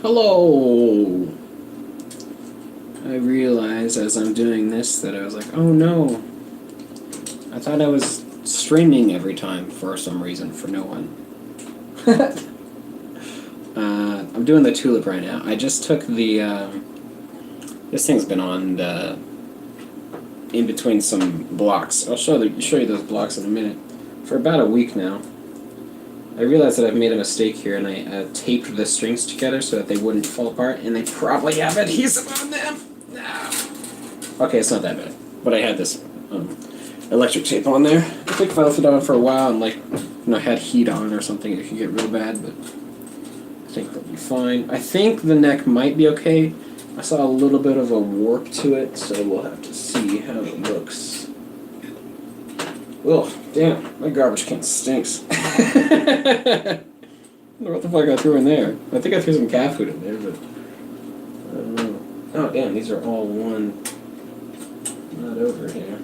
Hello! I realized as I'm doing this that I was like, oh no. I thought I was streaming every time for some reason for no one. I'm doing the tulip right now. I just took the. This thing's been on the. In between some blocks. I'll show you those blocks in a minute. For about a week now. I realized that I've made a mistake here and I taped the strings together so that they wouldn't fall apart, and they probably have adhesive on them. No. Okay, it's not that bad. But I had this electric tape on there. I think if I left it on for a while and had heat on or something, it could get real bad, but I think it'll be fine. I think the neck might be okay. I saw a little bit of a warp to it, so we'll have to see how it looks. Oh, damn, my garbage can stinks. I don't know what the fuck I threw in there. I think I threw some cat food in there, but I don't know. Oh, damn, these are all one. Not over here.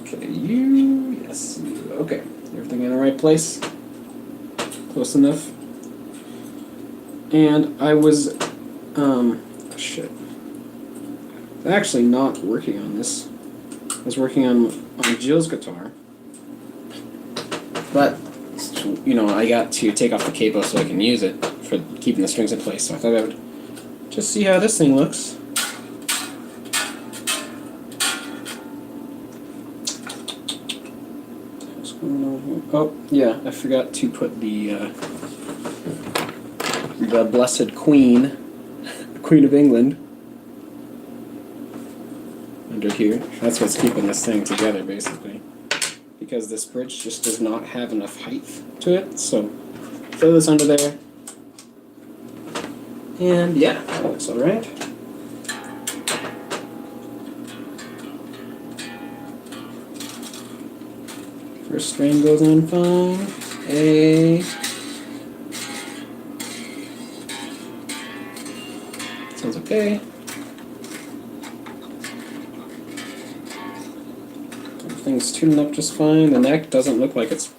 Okay, you. Yes, you. Okay, everything in the right place. Close enough. And I was, shit. Actually, not working on this. I was working on Jill's guitar, but I got to take off the capo so I can use it for keeping the strings in place. So I thought I would just see how this thing looks. What's going on here? Oh yeah, I forgot to put the Blessed Queen, Queen of England, under here. That's what's keeping this thing together, basically. Because this bridge just does not have enough height to it, so throw this under there. And yeah, that looks alright. First string goes on fine. A. Sounds okay. Everything's tuning up just fine. The neck doesn't look like it's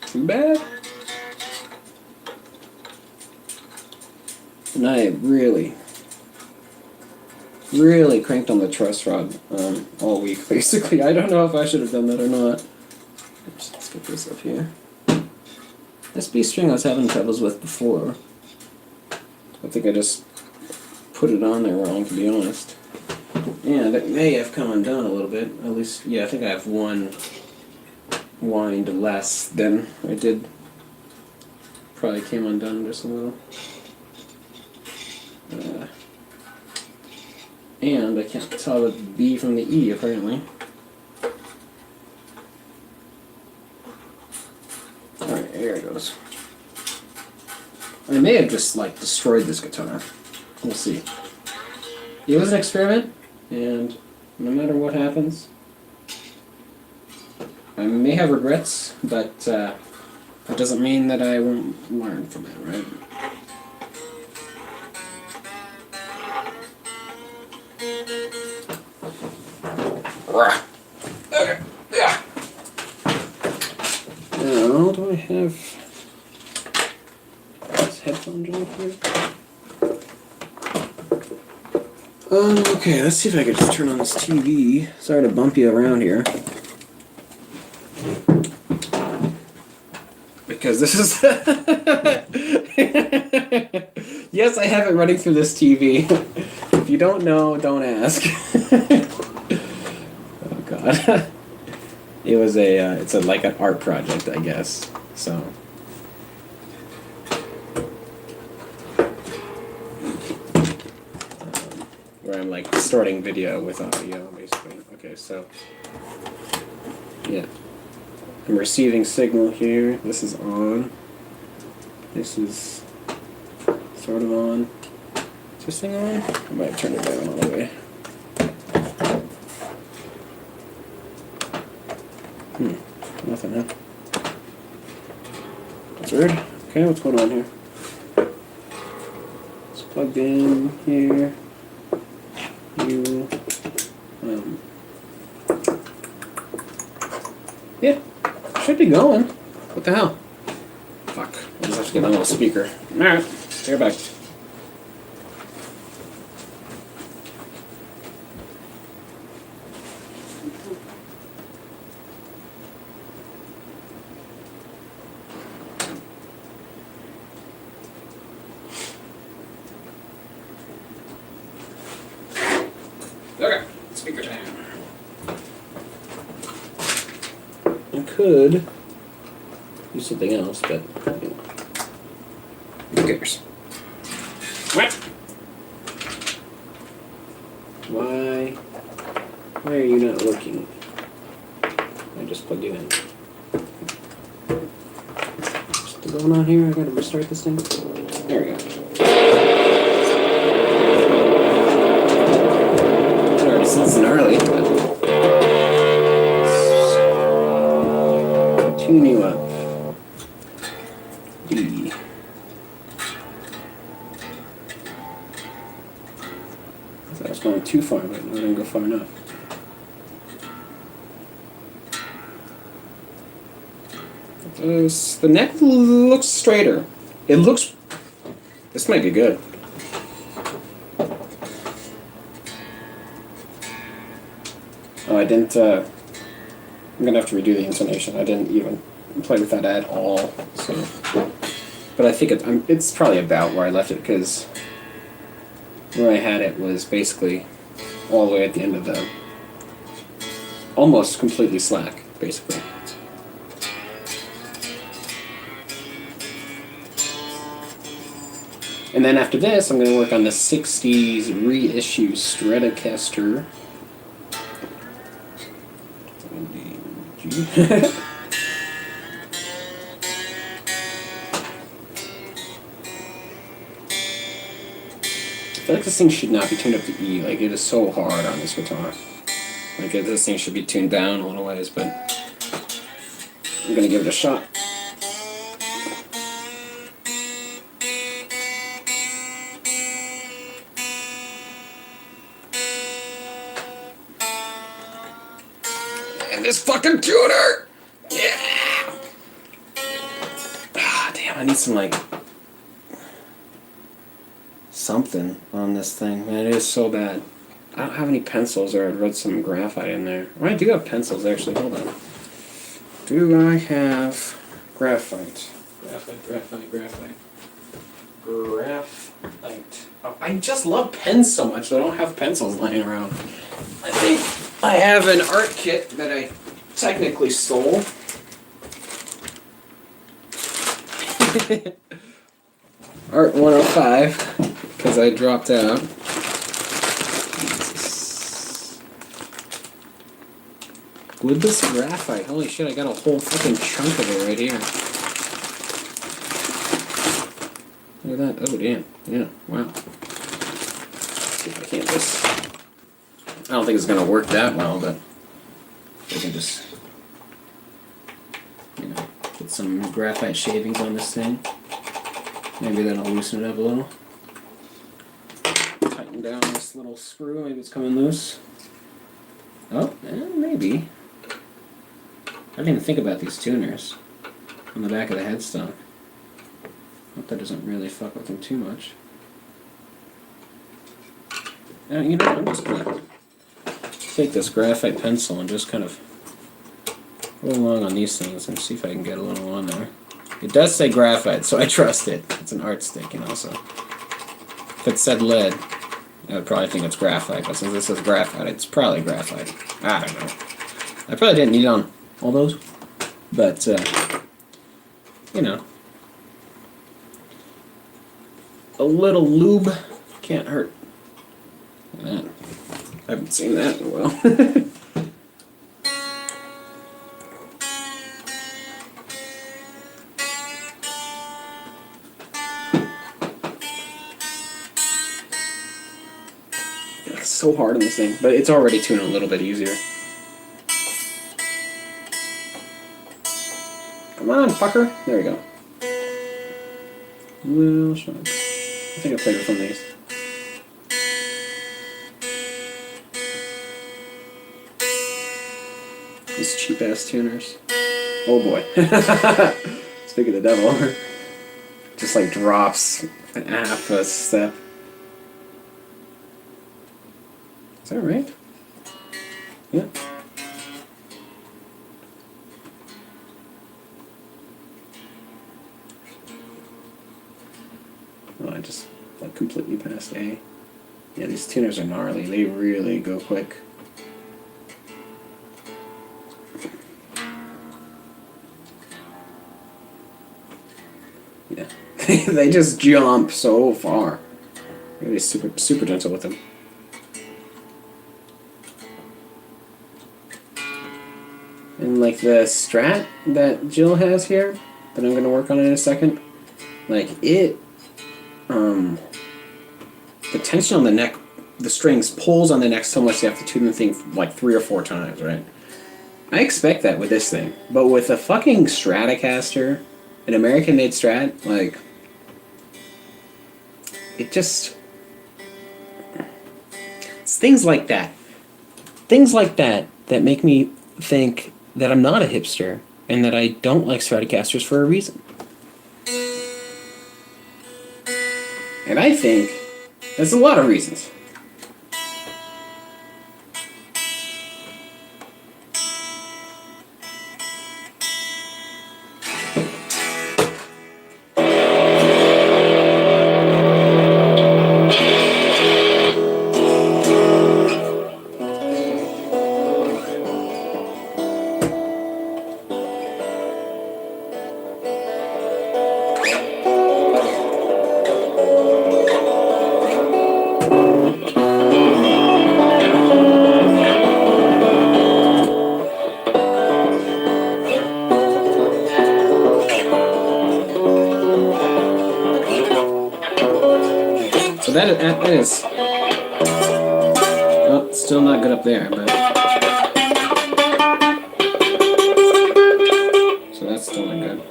too bad. And I really cranked on the truss rod all week, basically. I don't know if I should have done that or not. Oops, let's get this up here. This B string I was having troubles with before. I think I just put it on there wrong, to be honest. Yeah, that may have come undone a little bit. At least, yeah, I think I have one wind less than I did. Probably came undone just a little. And I can't tell the B from the E, apparently. Alright, here it goes. I may have just, destroyed this guitar. We'll see. It was an experiment, and no matter what happens, I may have regrets, but that doesn't mean that I won't learn from it, right? Okay, yeah. Now, do I have this headphone jack here? Okay, let's see if I can just turn on this TV. Sorry to bump you around here. Because this is... Yes, I have it running through this TV. If you don't know, don't ask. Oh god. It was it's like an art project, I guess. So... where I'm distorting video with audio, basically. Okay, so yeah, I'm receiving signal here. This is on. This is sort of on. Is this thing on? I might turn it down all the way. Nothing, huh? That's weird. Okay, what's going on here? It's plugged in here. Yeah, should be going. What the hell? Fuck. I just have to Get my little speaker. Alright, you're back. Okay, speaker time. I could do something else, but you know, who cares? What? Why are you not working? I just plugged you in. What's going on here? I gotta restart this thing. There we go. It's gnarly, but tune you up. B. I was going too far, but I didn't go far enough. The neck looks straighter. It looks. This might be good. Oh, I didn't. I'm gonna have to redo the intonation. I didn't even play with that at all. So, but I think it's probably about where I left it because where I had it was basically all the way at the end of the, almost completely slack, basically. And then after this, I'm going to work on the 60s reissue Stratocaster. I feel like this thing should not be tuned up to E. Like, it is so hard on this guitar. Like, this thing should be tuned down a little ways, but I'm going to give it a shot. And this fucking tuner! Yeah! Ah, damn, I need some, like, something on this thing. Man, it is so bad. I don't have any pencils, or I'd read some graphite in there. Or I do have pencils, actually. Hold on. Do I have graphite? Graphite. Oh, I just love pens so much that I don't have pencils lying around. I think I have an art kit that I technically stole. Art 105, because I dropped out. Glibus graphite. Holy shit, I got a whole fucking chunk of it right here. Look at that. Oh, damn. Yeah, wow. Let's see if I can't just... I don't think it's going to work that well, but I can just, you know, put some graphite shavings on this thing. Maybe that'll loosen it up a little. Tighten down this little screw. Maybe it's coming loose. Oh, maybe. I didn't even think about these tuners on the back of the headstock. Hope that doesn't really fuck with them too much. You know, I'm just gonna take this graphite pencil and just kind of go along on these things and see if I can get a little on there. It does say graphite, so I trust it. It's an art stick, you know, so if it said lead, I would probably think it's graphite, but since this says graphite, it's probably graphite. I don't know. I probably didn't need on all those, but, you know, a little lube can't hurt. Look at that. I haven't seen that in a while. It's so hard on this thing, but it's already tuned a little bit easier. Come on, fucker. There we go. Little sharp. I think I played with one of these. These cheap ass tuners. Oh boy. Speak of the devil. just like drops half a step. Is that right? Yeah. Oh, I just like completely passed A. Yeah, these tuners are gnarly. They really go quick. Yeah. They just jump so far. Really super gentle with them. And like the Strat that Jill has here, that I'm gonna work on in a second, like it, the tension on the neck, the strings pulls on the neck so much you have to tune the thing like 3 or 4 times, right? I expect that with this thing, but with a fucking Stratocaster, an American-made Strat, like, it just, it's things like that that make me think that I'm not a hipster and that I don't like Stratocasters for a reason. And I think there's a lot of reasons. So that is, well, still not good up there, but so that's still not good.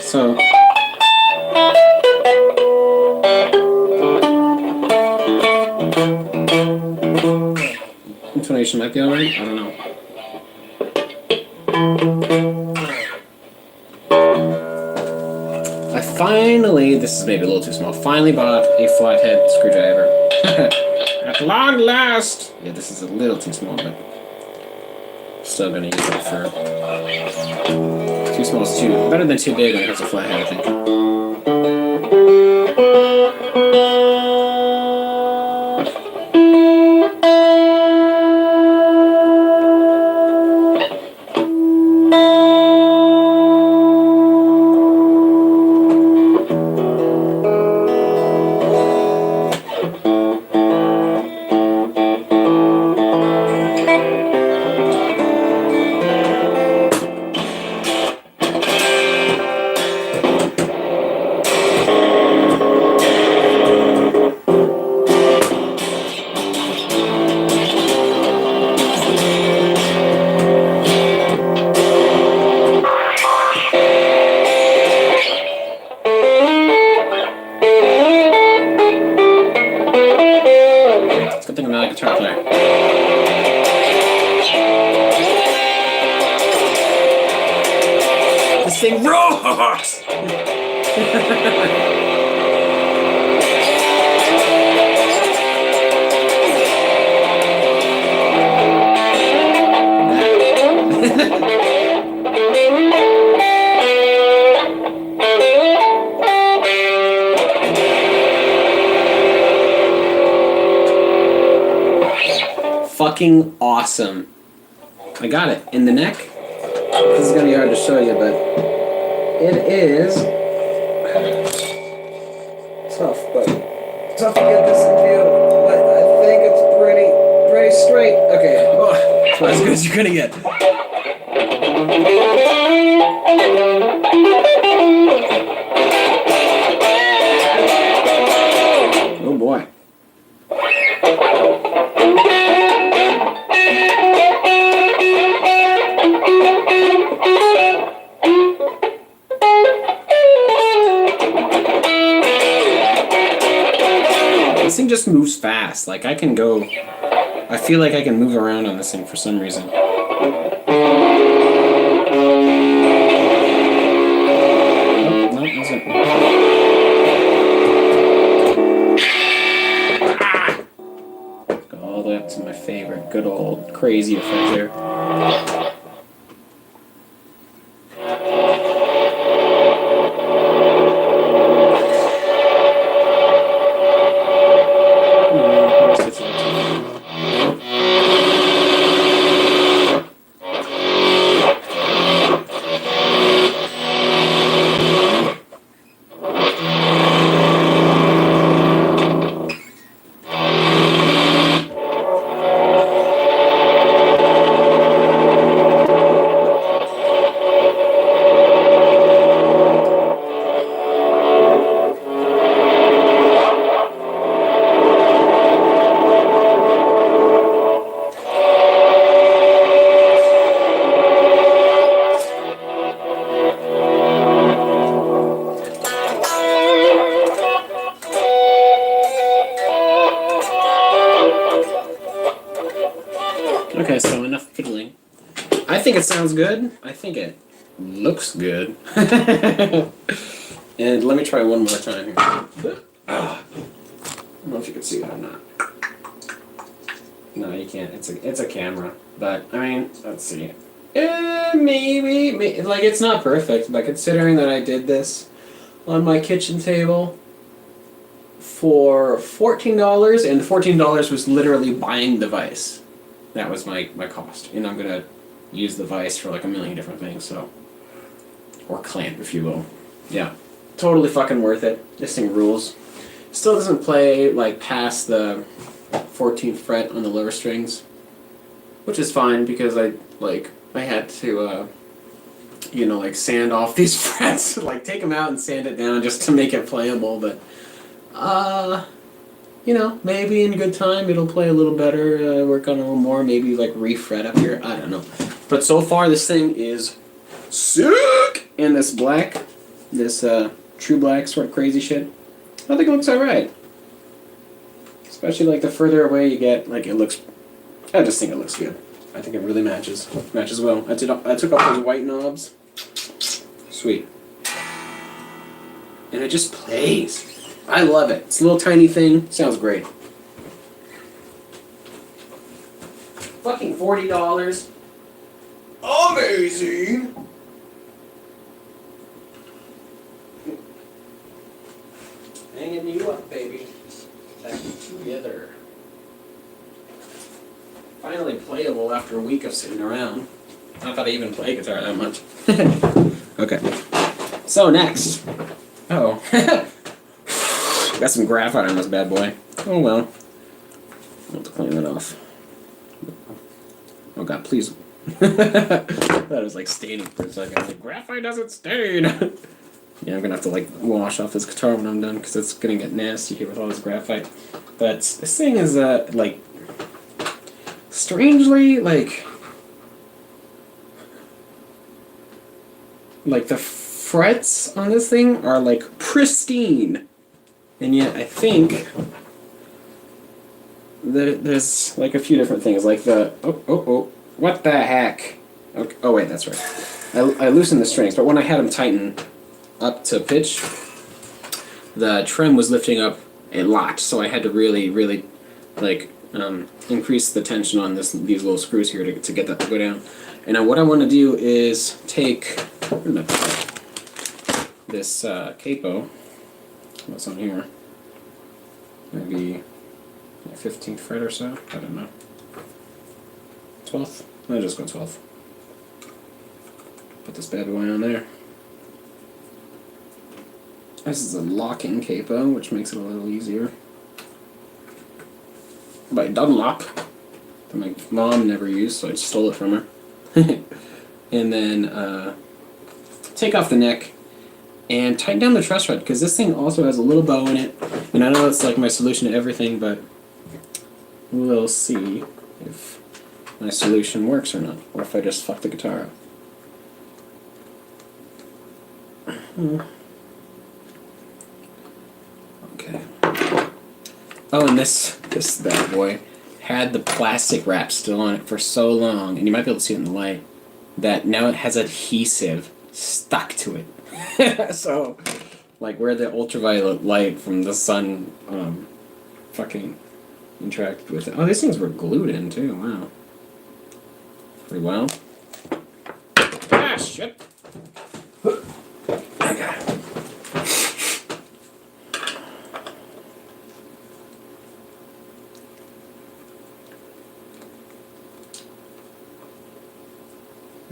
So intonation might be alright. I don't know. I finally, this is maybe a little too small, finally bought a flathead screwdriver. At long last! Yeah, this is a little too small, but still gonna use it for... Too small is too... Better than too big when it has a flathead, I think. Good thing I'm not a guitar player. This thing rocks! Fucking awesome. I got it. In the neck. This is gonna be hard to show you, but it is tough, but tough to get this in view. But I think it's pretty straight. Okay. Oh, it's as good as you're gonna get. Oh boy. This thing just moves fast. Like I can go, I feel like I can move around on this thing for some reason. crazy effect there. Okay, so enough fiddling. I think it sounds good. I think it looks good. And let me try one more time here. I don't know if you can see it or not. No, you can't. It's a camera. But, I mean, let's see. Maybe, like, it's not perfect, but considering that I did this on my kitchen table for $14, and the $14 was literally buying the vise. That was my cost. And I'm gonna use the vise for like a million different things, so. Or clamp, if you will. Yeah. Totally fucking worth it. This thing rules. Still doesn't play like past the 14th fret on the lower strings, which is fine because I had to like sand off these frets, like take them out and sand it down just to make it playable, but maybe in good time it'll play a little better, work on a little more, maybe like re-fret up here, I don't know. But so far this thing is sick! And this black, this true black sort of crazy shit, I think it looks alright. Especially like the further away you get, like I just think it looks good. I think it really matches well. I took off those white knobs. Sweet. And it just plays. I love it. It's a little tiny thing. Sounds great. Fucking $40. Amazing! Hanging you up, baby. Back together. Finally playable after a week of sitting around. Not that I even play guitar that much. Okay. So next. Uh-oh. Got some graphite on this bad boy. Oh well. I'll have to clean it off. Oh god, please. That was like staining for a second. Like, graphite doesn't stain! Yeah, I'm gonna have to like wash off this guitar when I'm done because it's gonna get nasty here with all this graphite. But this thing is like strangely like the frets on this thing are like pristine, and yet I think there's like a few different things like the what the heck? Okay, oh wait, that's right. I loosened the strings, but when I had them tightened up to pitch, the trem was lifting up a lot, so I had to really like increase the tension on these little screws here to get that to go down. And now what I want to do is take this capo, what's on here, maybe 15th fret or so, I don't know, 12th, I'll just go 12th. Put this bad boy on there. This is a locking capo, which makes it a little easier. By Dunlop, that my mom never used, so I stole it from her. And then take off the neck and tighten down the truss rod, because this thing also has a little bow in it. And I know it's like my solution to everything, but we'll see if my solution works or not, or if I just fuck the guitar up. Okay. Oh, and this bad boy had the plastic wrap still on it for so long, and you might be able to see it in the light, that now it has adhesive stuck to it. So, like where the ultraviolet light from the sun fucking interacted with it. Oh, these things were glued in too, wow. pretty well. Ah, shit. Okay.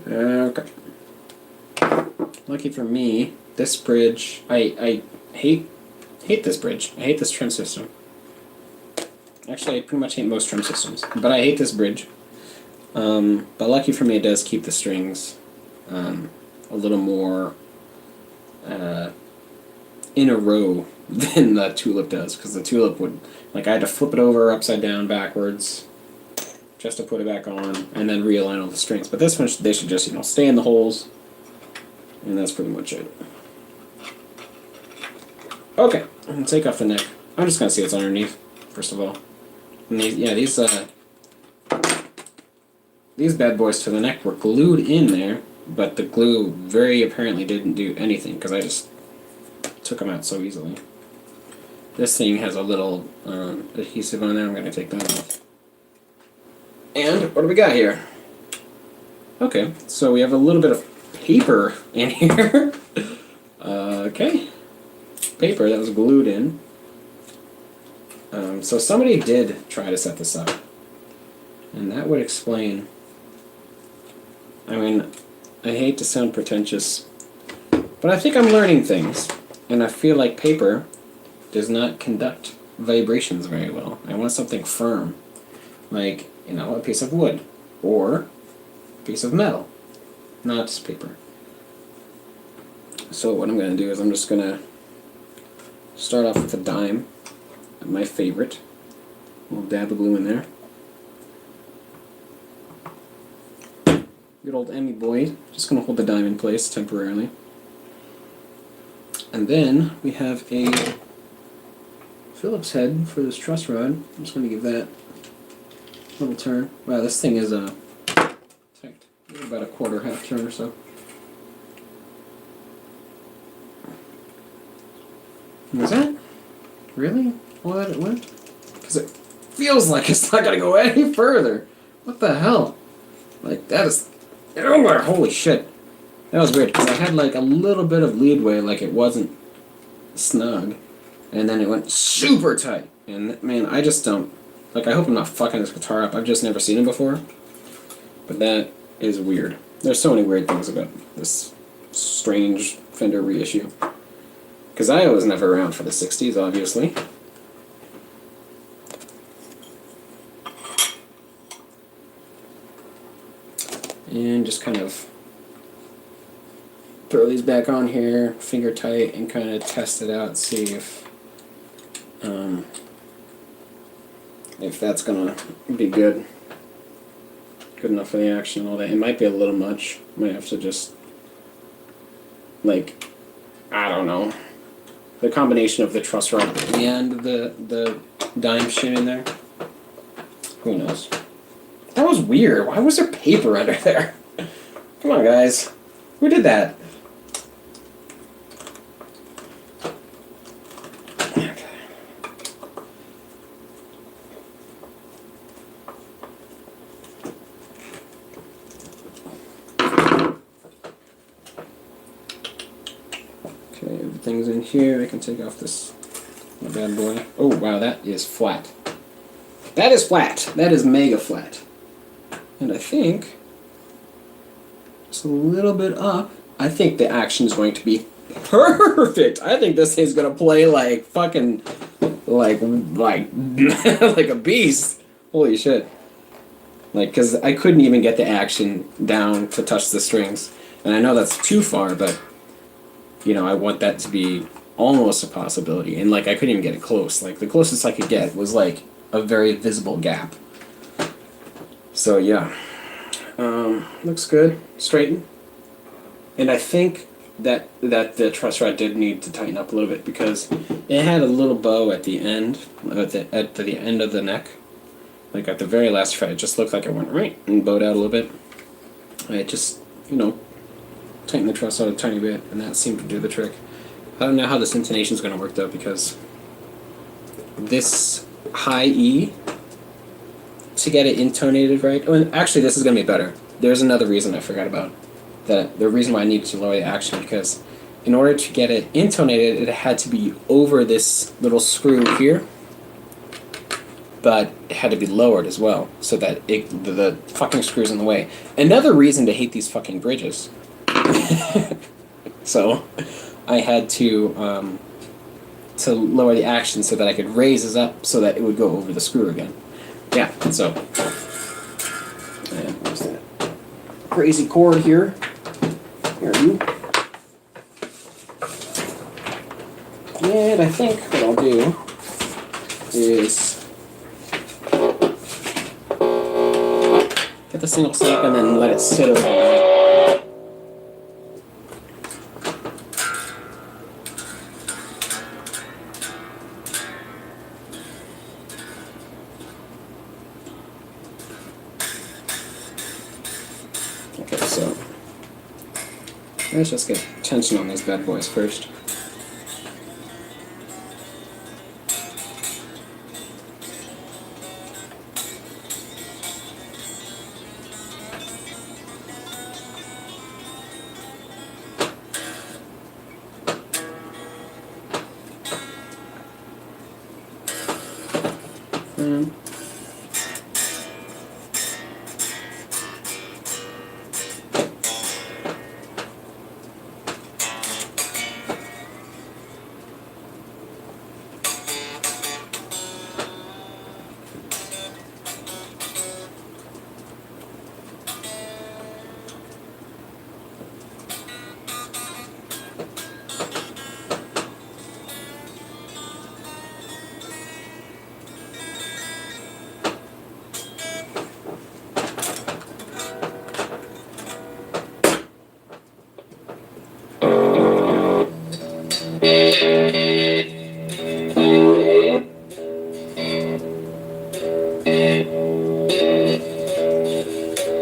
Okay. Lucky for me, this bridge, I hate this bridge. I hate this trim system. Actually, I pretty much hate most trim systems, but I hate this bridge. But lucky for me, it does keep the strings a little more in a row than the Tulip does, because the Tulip would, like, I had to flip it over upside down backwards just to put it back on, and then realign all the strings. But this one, they should just, stay in the holes, and that's pretty much it. Okay, I'm gonna take off the neck. I'm just gonna see what's underneath, first of all. And these bad boys to the neck were glued in there, but the glue very apparently didn't do anything, because I just took them out so easily. This thing has a little adhesive on there. I'm gonna take that off. And what do we got here? Okay, so we have a little bit of paper in here. Okay, paper that was glued in. So somebody did try to set this up, and that would explain. I mean, I hate to sound pretentious, but I think I'm learning things, and I feel like paper does not conduct vibrations very well. I want something firm, like, a piece of wood, or a piece of metal, not just paper. So what I'm going to do is I'm just going to start off with a dime, my favorite. We'll dab the glue in there. Good old Emmy boy, just going to hold the dime in place temporarily. And then we have a Phillips head for this truss rod. I'm just going to give that a little turn. Wow, this thing is about a quarter, half turn or so. Was that really all that it went? Because it feels like it's not going to go any further. What the hell? Like, that is... Oh my, holy shit. That was weird, because I had like a little bit of leadway, like it wasn't snug, and then it went super tight. And man, I just don't... Like, I hope I'm not fucking this guitar up. I've just never seen it before. But that is weird. There's so many weird things about this strange Fender reissue. Because I was never around for the 60s, obviously. And just kind of throw these back on here, finger tight, and kind of test it out, see if that's gonna be good enough for the action and all that. It might be a little much. Might have to just, like, I don't know, the combination of the truss rod and the dime shim in there. Who knows? That was weird. Why was there paper under there? Come on, guys. Who did that? Okay, everything's in here. I can take off this bad boy. Oh, wow, that is flat. That is flat. That is mega flat. And I think just a little bit up. I think the action is going to be perfect. I think this thing's gonna play like fucking like like a beast. Holy shit! Like, cause I couldn't even get the action down to touch the strings, and I know that's too far, but I want that to be almost a possibility. And like, I couldn't even get it close. Like, the closest I could get was like a very visible gap. So yeah, looks good, straighten, and I think that the truss rod did need to tighten up a little bit, because it had a little bow at the end, at the end of the neck, like at the very last fret. It just looked like it went right and bowed out a little bit. I just tightened the truss out a tiny bit, and that seemed to do the trick. I don't know how this intonation is going to work though, because this high E, to get it intonated right. Oh, and actually, this is going to be better. there's another reason I forgot about. The reason why I needed to lower the action, because in order to get it intonated, it had to be over this little screw here, but it had to be lowered as well, so that the fucking screw's in the way. Another reason to hate these fucking bridges. So I had to lower the action so that I could raise this up so that it would go over the screw again. Yeah, so where's that crazy cord here? Here you. And I think what I'll do is get this thing all set up and then let it sit overnight. Okay, so let's just get tension on these bad boys first.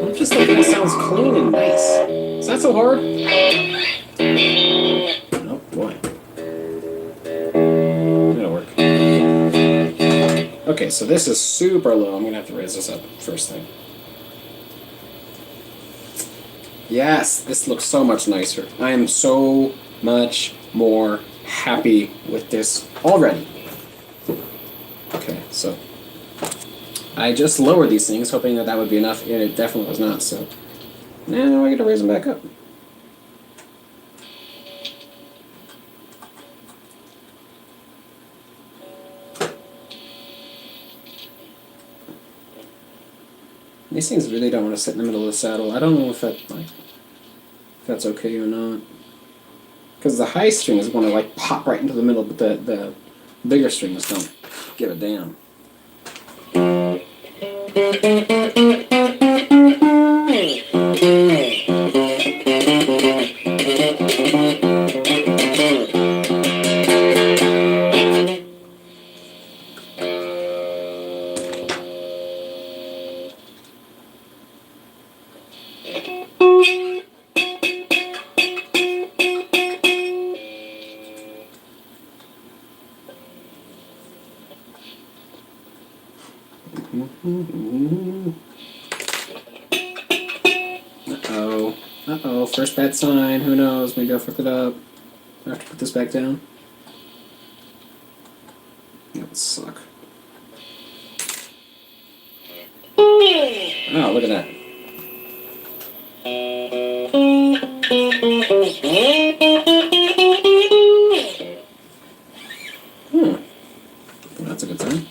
I'm just thinking it sounds clean and nice. Is that so hard? Oh boy. That'll work. Okay, so this is super low. I'm gonna have to raise this up first thing. Yes, this looks so much nicer. I am so much more happy with this already. Okay, so I just lowered these things, hoping that that would be enough, and it definitely was not, so now I gotta raise them back up. These things really don't want to sit in the middle of the saddle. I don't know if that's okay or not. Because the high strings want to like pop right into the middle, but the bigger strings don't give a damn. Uh-oh, first bad sign, who knows, maybe I'll fuck it up. I have to put this back down. That would suck. Oh, look at that. Well, that's a good sign.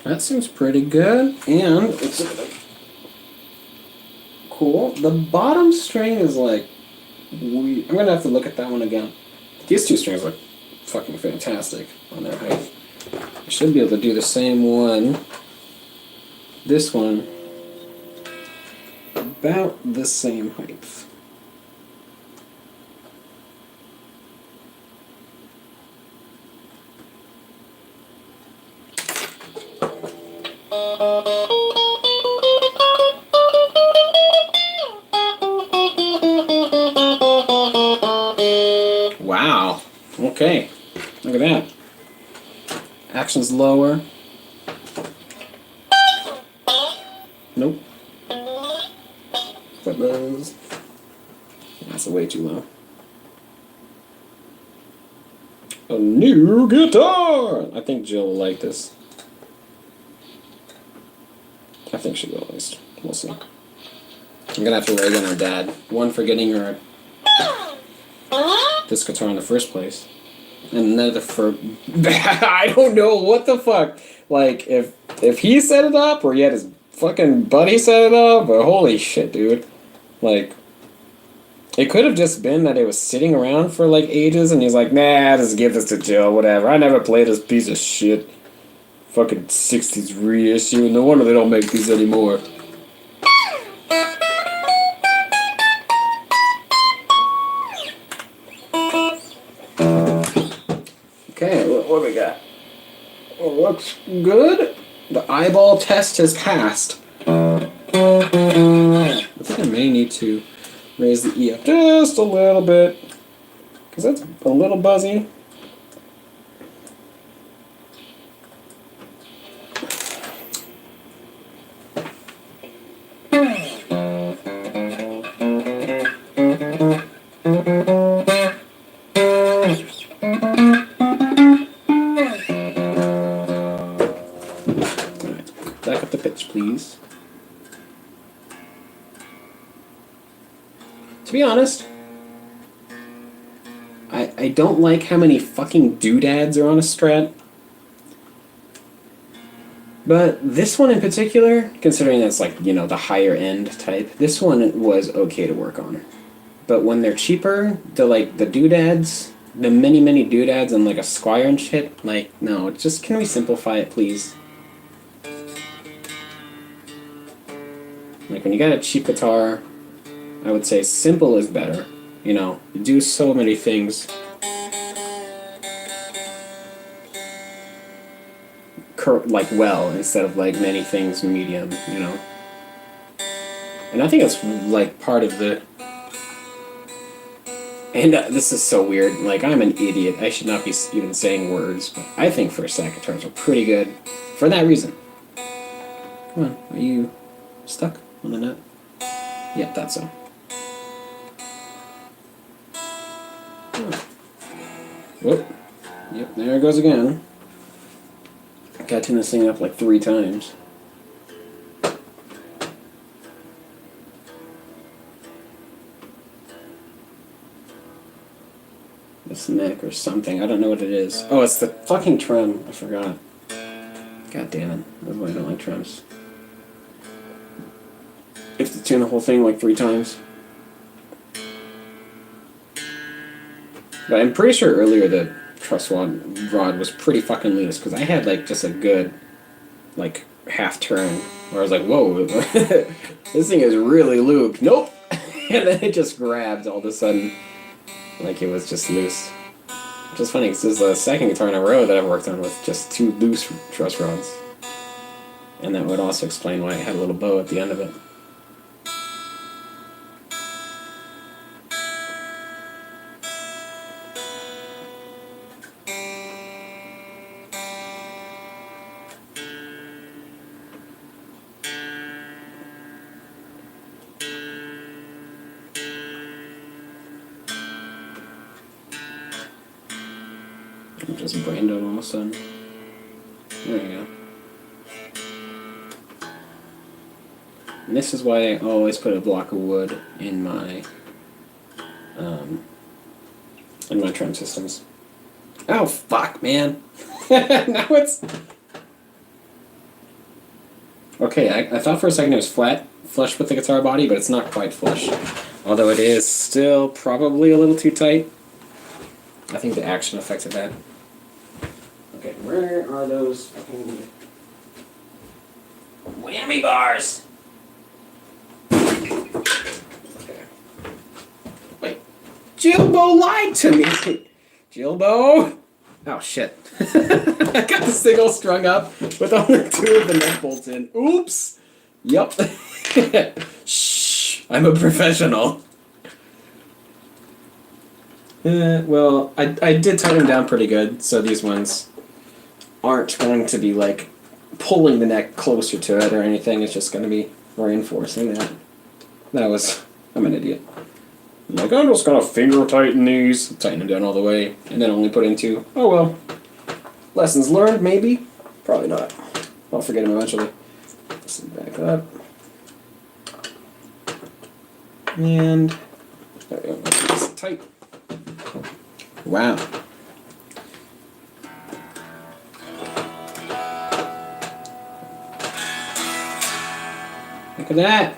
That seems pretty good, and it's cool. The bottom string is like weird. I'm gonna have to look at that one again. These two strings look fucking fantastic on their height. Should be able to do the same one. This one. About the same height. Wow. Okay. Look at that. Action's lower. Nope. But those. That's way too low. A new guitar! I think Jill will like this. I think she will at least. We'll see. I'm gonna have to rag on her dad. One for getting her this guitar in the first place. And another for I don't know what the fuck. Like if he set it up or he had his fucking buddy set it up, but holy shit, dude. Like it could have just been that it was sitting around for like ages and he's like, nah, just give this to Jill, whatever. I never played this piece of shit. Fucking 60s reissue. No wonder they don't make these anymore. Okay, what do we got? Looks good. The eyeball test has passed. I think I may need to raise the E up just a little bit. Because that's a little buzzy. Back up the pitch, please. To be honest, I don't like how many fucking doodads are on a Strat. But this one in particular, considering that's like, you know, the higher end type, this one was okay to work on. But when they're cheaper, the doodads, the many doodads and like a Squire and shit, like, no, just can we simplify it, please? Like when you got a cheap guitar, I would say simple is better. You know, you do so many things. Like well, instead of like many things medium, you know. And I think that's like part of the. And this is so weird. Like I'm an idiot. I should not be even saying words, but I think first stack guitars are pretty good for that reason. Come on, are you stuck on the nut? Yep, that's so. Whoop. Yep, there it goes again. Gotta tune this thing up like 3 times. This neck or something. I don't know what it is. Oh, it's the fucking trim. I forgot. God damn it. That's why I don't like trims. You have to tune the whole thing like 3 times. But I'm pretty sure earlier the truss rod was pretty fucking loose because I had like just a good like half turn where I was like, whoa, this thing is really looped. Nope. And then it just grabbed all of a sudden like it was just loose. Which is funny because this is the second guitar in a row that I've worked on with just 2 loose truss rods. And that would also explain why it had a little bow at the end of it. I'm just Brando all of a sudden. There you go. And this is why I always put a block of wood in my trim systems. Oh fuck, man! Now it's okay. I thought for a second it was flush with the guitar body, but it's not quite flush. Although it is still probably a little too tight. I think the action affected that. Okay. Where are those fucking whammy bars? Okay. Wait. Jilbo lied to me! Jilbo! Oh shit. I got this thing all strung up with only 2 of the nut bolts in. Oops! Yup. Shh! I'm a professional. Well, I did tighten them down pretty good, so these ones aren't going to be like pulling the neck closer to it or anything. It's just going to be reinforcing that. I'm an idiot. I'm like, I'm just going to finger tighten these, tighten them down all the way, and then only put in 2. Oh well. Lessons learned, maybe? Probably not. I'll forget them eventually. Let's back up. And there we go. Nice and tight. Wow. Look at that.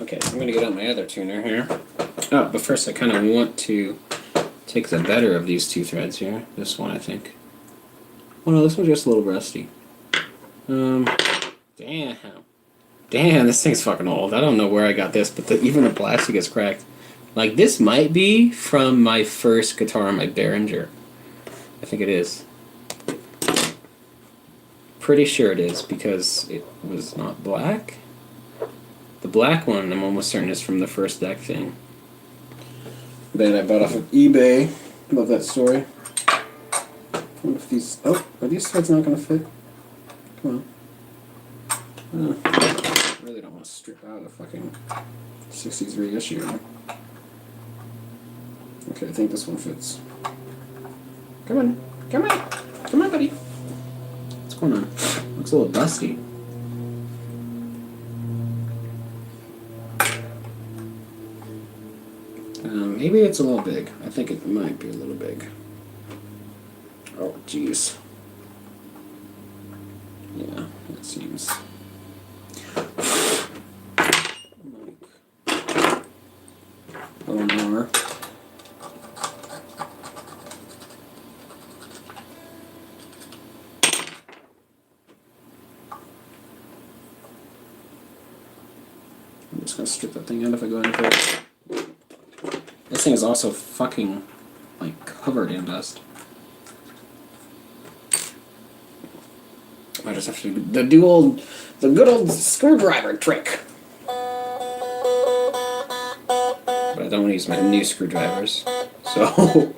Okay, so I'm going to get out my other tuner here. Oh, but first I kind of want to take the better of these 2 threads here. This one, I think. Oh no, this one's just a little rusty. Damn. Damn, this thing's fucking old. I don't know where I got this, but even the plastic is cracked. Like, this might be from my first guitar, my Behringer. I think it is. Pretty sure it is, because it was not black. The black one, I'm almost certain, is from the first deck thing. That I bought off of eBay. Love that story. I wonder if these... Oh, are these threads not going to fit? Come on. I really don't want to strip out a fucking 63 issue. Okay, I think this one fits. Come on. Come on. Come on, buddy. What's going on? Looks a little dusty. Maybe it's a little big. I think it might be a little big. Oh, jeez. Yeah, it seems. A little more. I'm just gonna strip that thing out if I go any further. This thing is also fucking, like, covered in dust. I just have to do the good old screwdriver trick. But I don't want to use my new screwdrivers. So,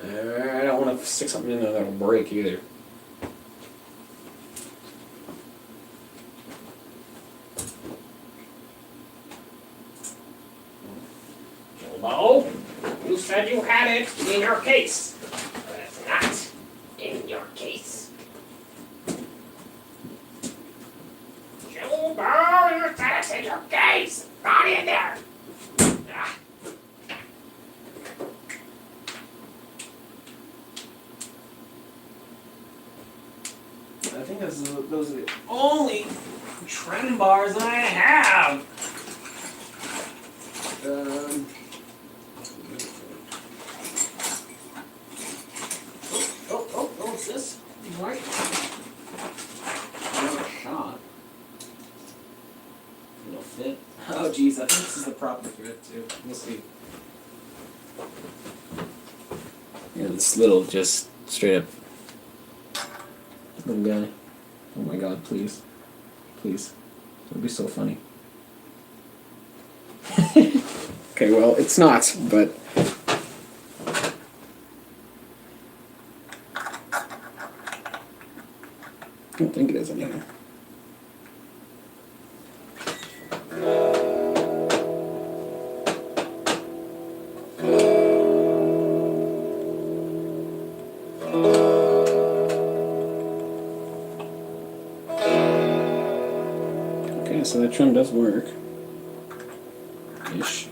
I don't want to stick something in there that'll break either. Hello? You said you had it in your case. But it's not in your case. Gilbo, you said it's in your case. Not in there. Ah. I think those are the only trend bars I have. What's this? Right. Another shot. It'll fit. Oh, geez, I think this is the proper thread too. We'll see. Yeah, this little just straight up little guy. Oh my god, please. Please. It would be so funny. Okay, well, it's not, but... I don't think it is anyway. Yeah, so that trim does work. Ish.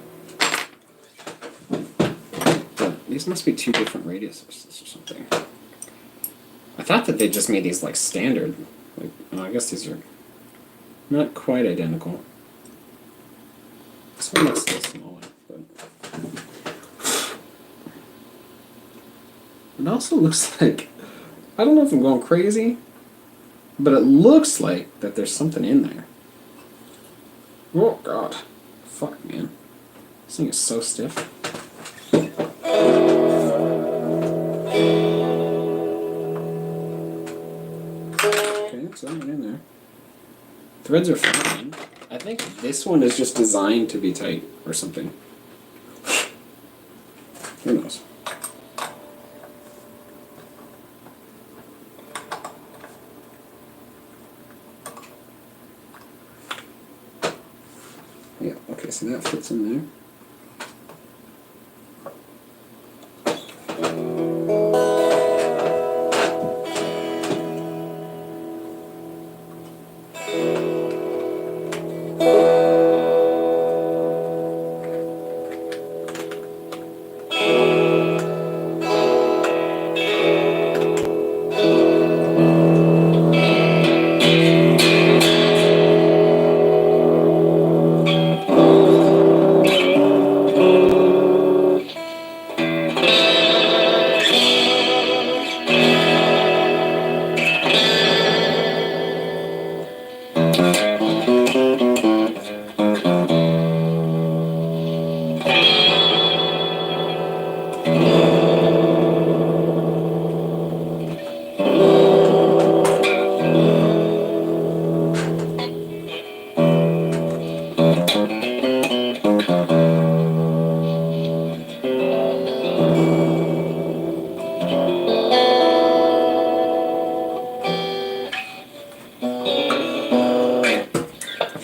But these must be two different radiuses or something. I thought that they just made these like standard. Like, oh, I guess these are not quite identical. This one looks a little smaller, but it also looks like, I don't know if I'm going crazy, but it looks like that there's something in there. Oh god. Fuck, man. This thing is so stiff. Okay, so I'm in there. Threads are fine. I think this one is just designed to be tight or something. Who knows? Yeah, okay, so that fits in there.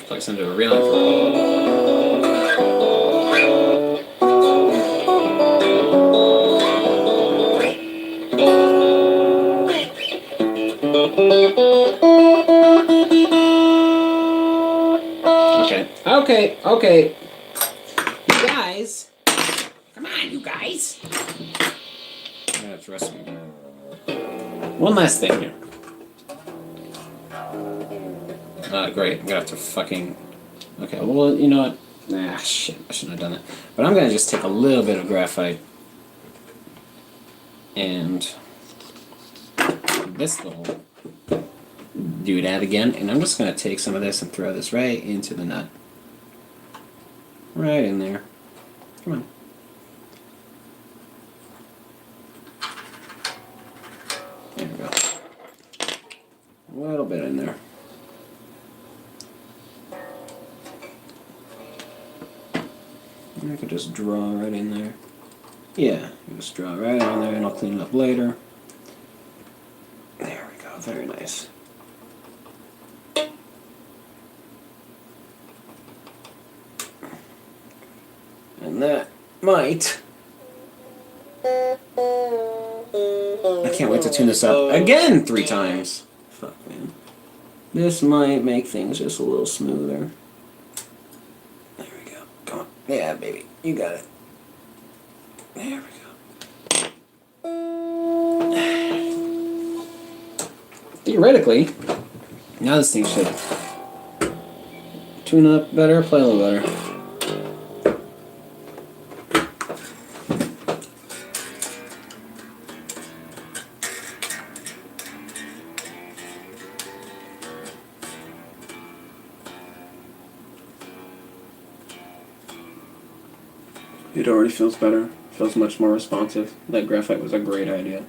Place into a railing. Okay. You guys. Come on, you guys. That's wrestling. One last thing here. Great. I'm gonna have to fucking. Okay, well, you know what? Nah, shit. I shouldn't have done it. But I'm gonna just take a little bit of graphite and this little doodad again, and I'm just gonna take some of this and throw this right into the nut. Right in there. Come on. There we go. A little bit in there. And I could just draw right in there. Yeah, just draw right on there and I'll clean it up later. There we go, very nice. And that might... I can't wait to tune this up again 3 times. Fuck, man. This might make things just a little smoother. There we go. Come on. Yeah, baby. You got it. There we go. Theoretically, now this thing should tune up better, play a little better. It already feels better. Feels much more responsive. That graphite was a great idea.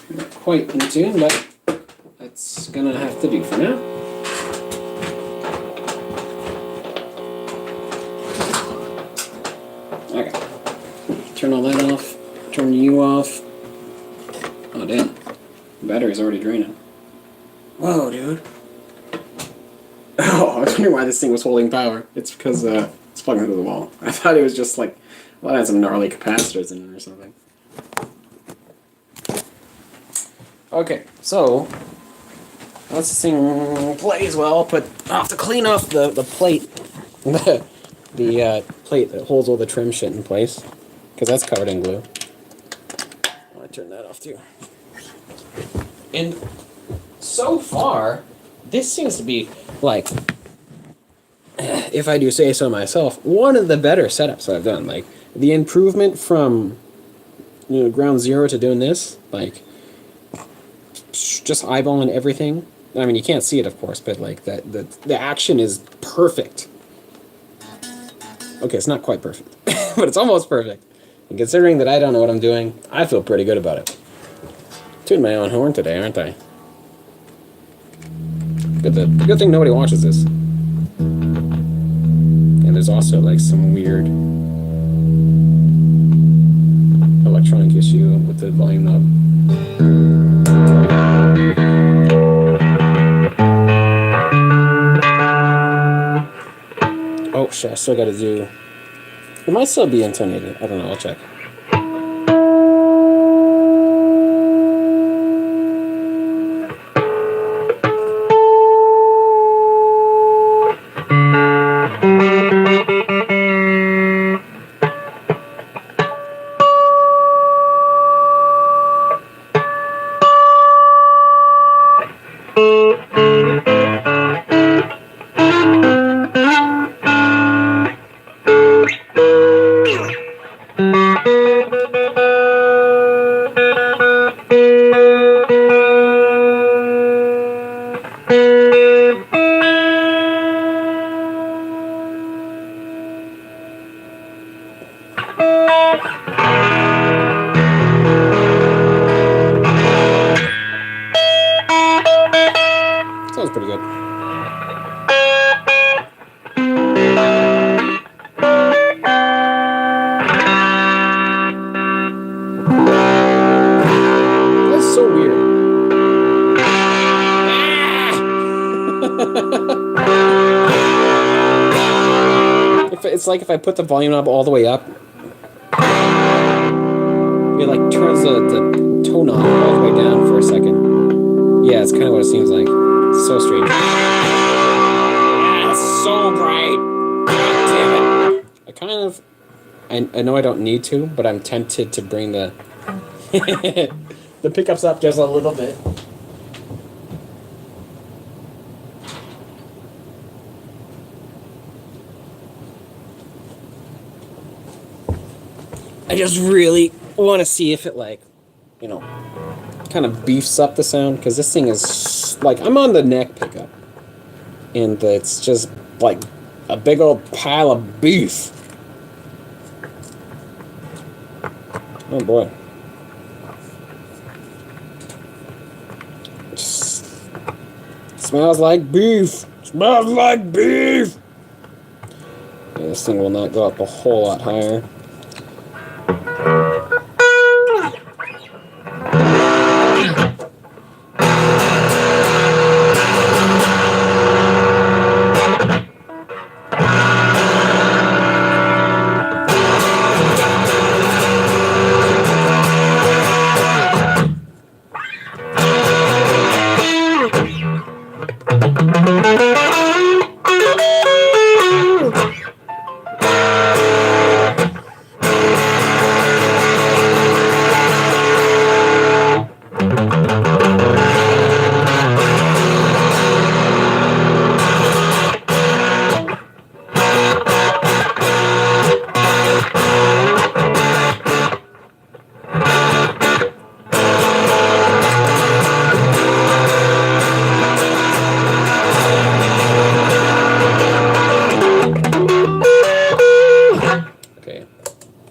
Not quite in tune, but that's gonna have to do for now. Okay. turn all that off. Turn you off. Oh, damn. The battery's already draining. Whoa, dude. Oh, I was wondering why this thing was holding power. It's because it's plugged into the wall. I thought it was just like, well, it had some gnarly capacitors in it or something. Okay, so once this thing plays well, I'll have to clean off the plate, the plate that holds all the trim shit in place, because that's covered in glue. I want to turn that off too. And so far, this seems to be like, if I do say so myself, one of the better setups I've done. Like the improvement from ground zero to doing this, like just eyeballing everything. I mean, you can't see it, of course, but like the action is perfect. Okay, it's not quite perfect, but it's almost perfect. And considering that I don't know what I'm doing, I feel pretty good about it. Tooting my own horn today, aren't I? Good thing nobody watches this. And there's also like some weird electronic issue with the volume knob. Oh shit, I still gotta do... It might still be intonated. I don't know, I'll check. Sounds pretty good. That's so weird. It's like if I put the volume knob all the way up, it like turns the tone knob all the way down for a second. Yeah, it's kind of what it seems like. It's so strange. It's so bright. God damn it. I know I don't need to, but I'm tempted to bring the the pickups up just a little bit. I just really want to see if it kind of beefs up the sound, because this thing is like, I'm on the neck pickup and it's just like a big old pile of beef. Oh boy. It just smells like beef. Smells like beef. Yeah, this thing will not go up a whole lot higher.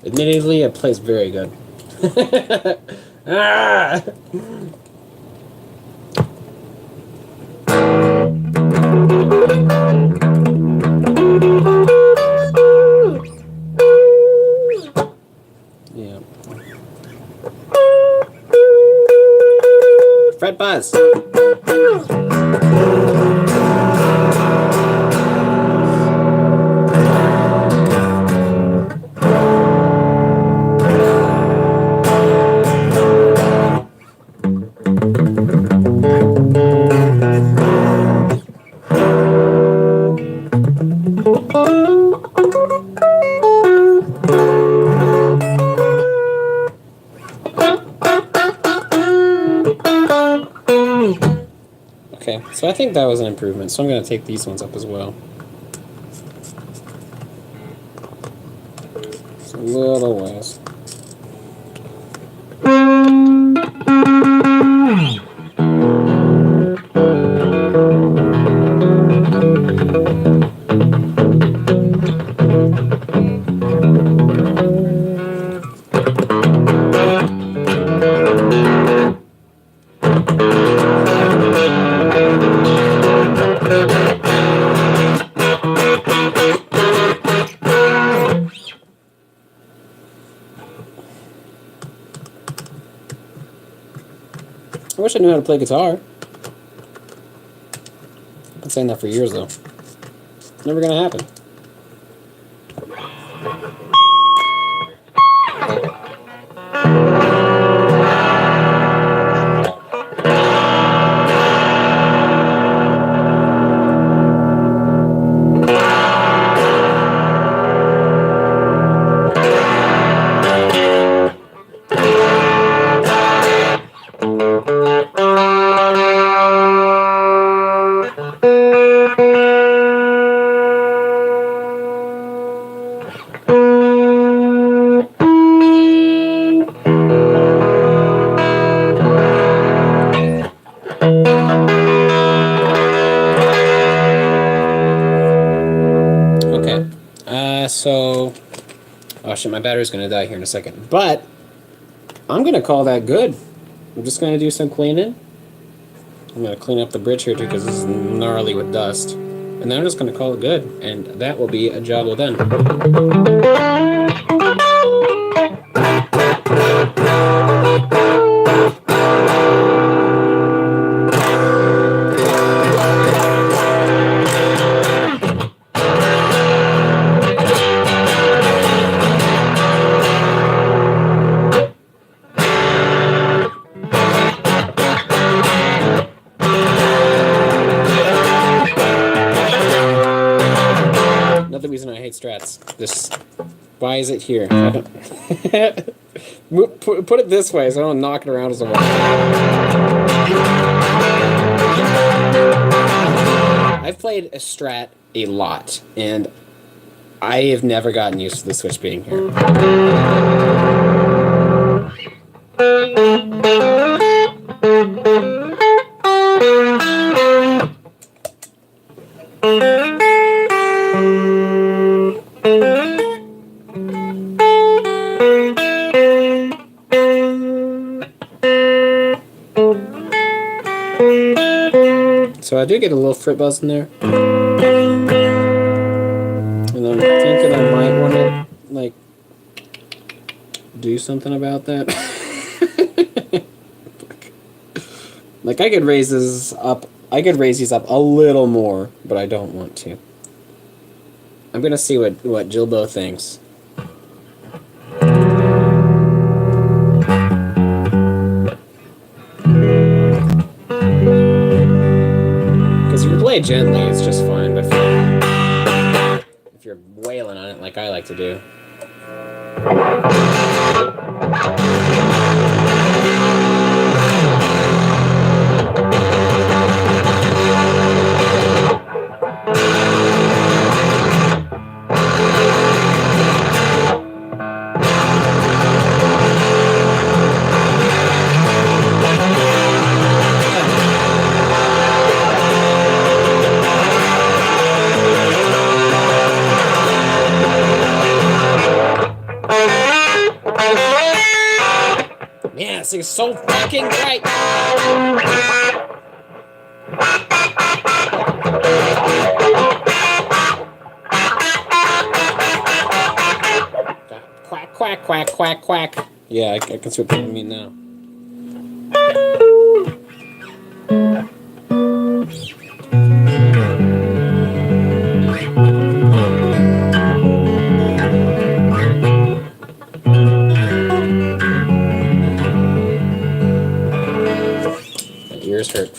Admittedly, it plays very good. Ah! Yeah. was. Okay, so I think that was an improvement, so I'm going to take these ones up as well. It's a little less. I wish I knew how to play guitar. I've been saying that for years, though. Never gonna happen. So, oh shit, my battery's gonna die here in a second. But I'm gonna call that good. I'm just gonna do some cleaning. I'm gonna clean up the bridge here too because this is gnarly with dust. And then I'm just gonna call it good, and that will be a job well done. Another reason I hate Strats. This, why is it here? Put it this way so I don't knock it around as well. I've played a Strat a lot, and I have never gotten used to the switch being here. So I do get a little frit buzz in there. And I'm thinking I might want to, like, do something about that. Like, I could raise these up a little more, but I don't want to. I'm gonna see what Jilbo thinks. Because if you play gently, it's just fine, but if you're wailing on it like I like to do. Yeah, this thing's so fucking bright. Quack, quack, quack, quack, quack. Yeah, I can see what people mean now.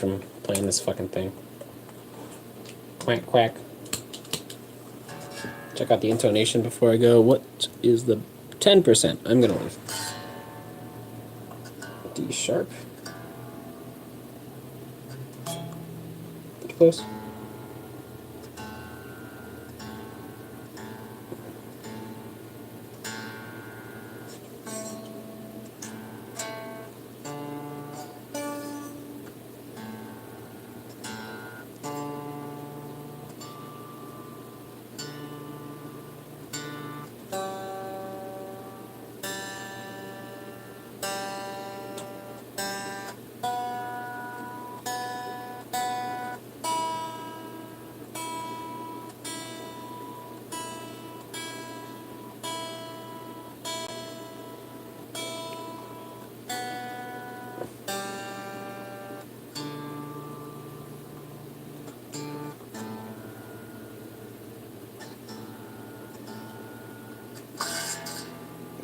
from playing this fucking thing. Quack, quack. Check out the intonation before I go. What is the 10%? I'm gonna leave. D sharp. Pretty close.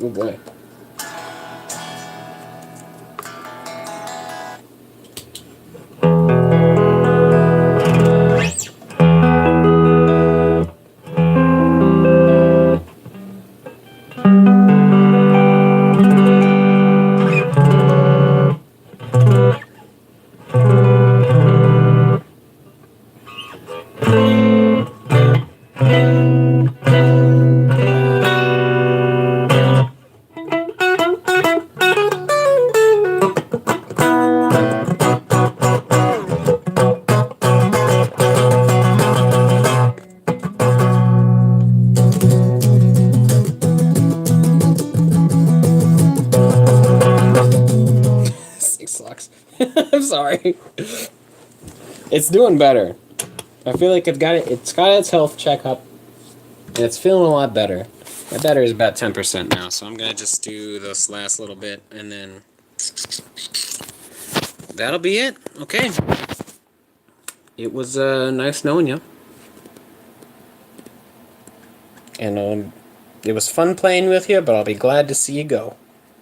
Oh boy. Sucks. I'm sorry. It's doing better. I feel like it's got its health check up, and it's feeling a lot better. My battery is about 10% now, so I'm gonna just do this last little bit, and then that'll be it. Okay. It was nice knowing you, and it was fun playing with you. But I'll be glad to see you go.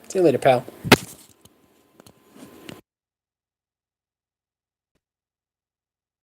See you later, pal.